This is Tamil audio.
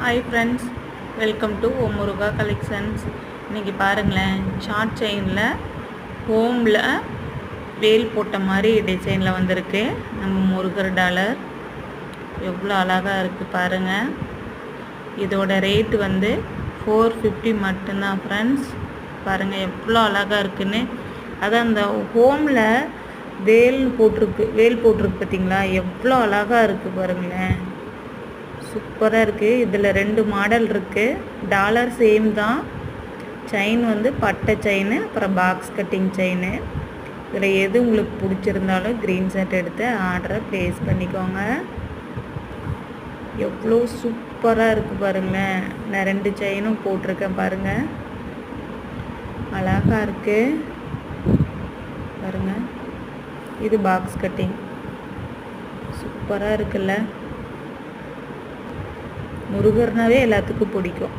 Hi friends, welcome to Om Muruga collections. இன்றைக்கி பாருங்களேன், ஷார்ட் செயினில் ஹோமில் வேல் போட்ட மாதிரி டிசைனில் வந்திருக்கு. நம்ம முருகர் டாலர் எவ்வளோ அழகாக இருக்குது பாருங்கள். இதோட ரேட்டு வந்து 450 மட்டும்தான் ஃப்ரெண்ட்ஸ். பாருங்கள் எவ்வளோ அழகாக இருக்குன்னு. அதான் அந்த ஹோமில் வேல் போட்டிருக்கு பார்த்தீங்களா, எவ்வளோ அழகாக இருக்குது பாருங்களேன். சூப்பராக இருக்குது. இதில் 2 மாடல் இருக்குது. டாலர் சேம் தான். செயின் வந்து பட்டை செயின், அப்புறம் பாக்ஸ் கட்டிங் செயின். இதில் எது உங்களுக்கு பிடிச்சிருந்தாலும் ஸ்க்ரீன்ஷாட் எடுத்து ஆர்டரை ப்ளேஸ் பண்ணிக்கோங்க. எவ்வளோ சூப்பராக இருக்குது பாருங்களேன். நான் 2 செயினும் போட்டிருக்கேன் பாருங்கள், அழகாக இருக்குது பாருங்கள். இது பாக்ஸ் கட்டிங் சூப்பராக இருக்குல்ல. முருகர்னாவே எல்லாத்துக்கும் பிடிக்கும்.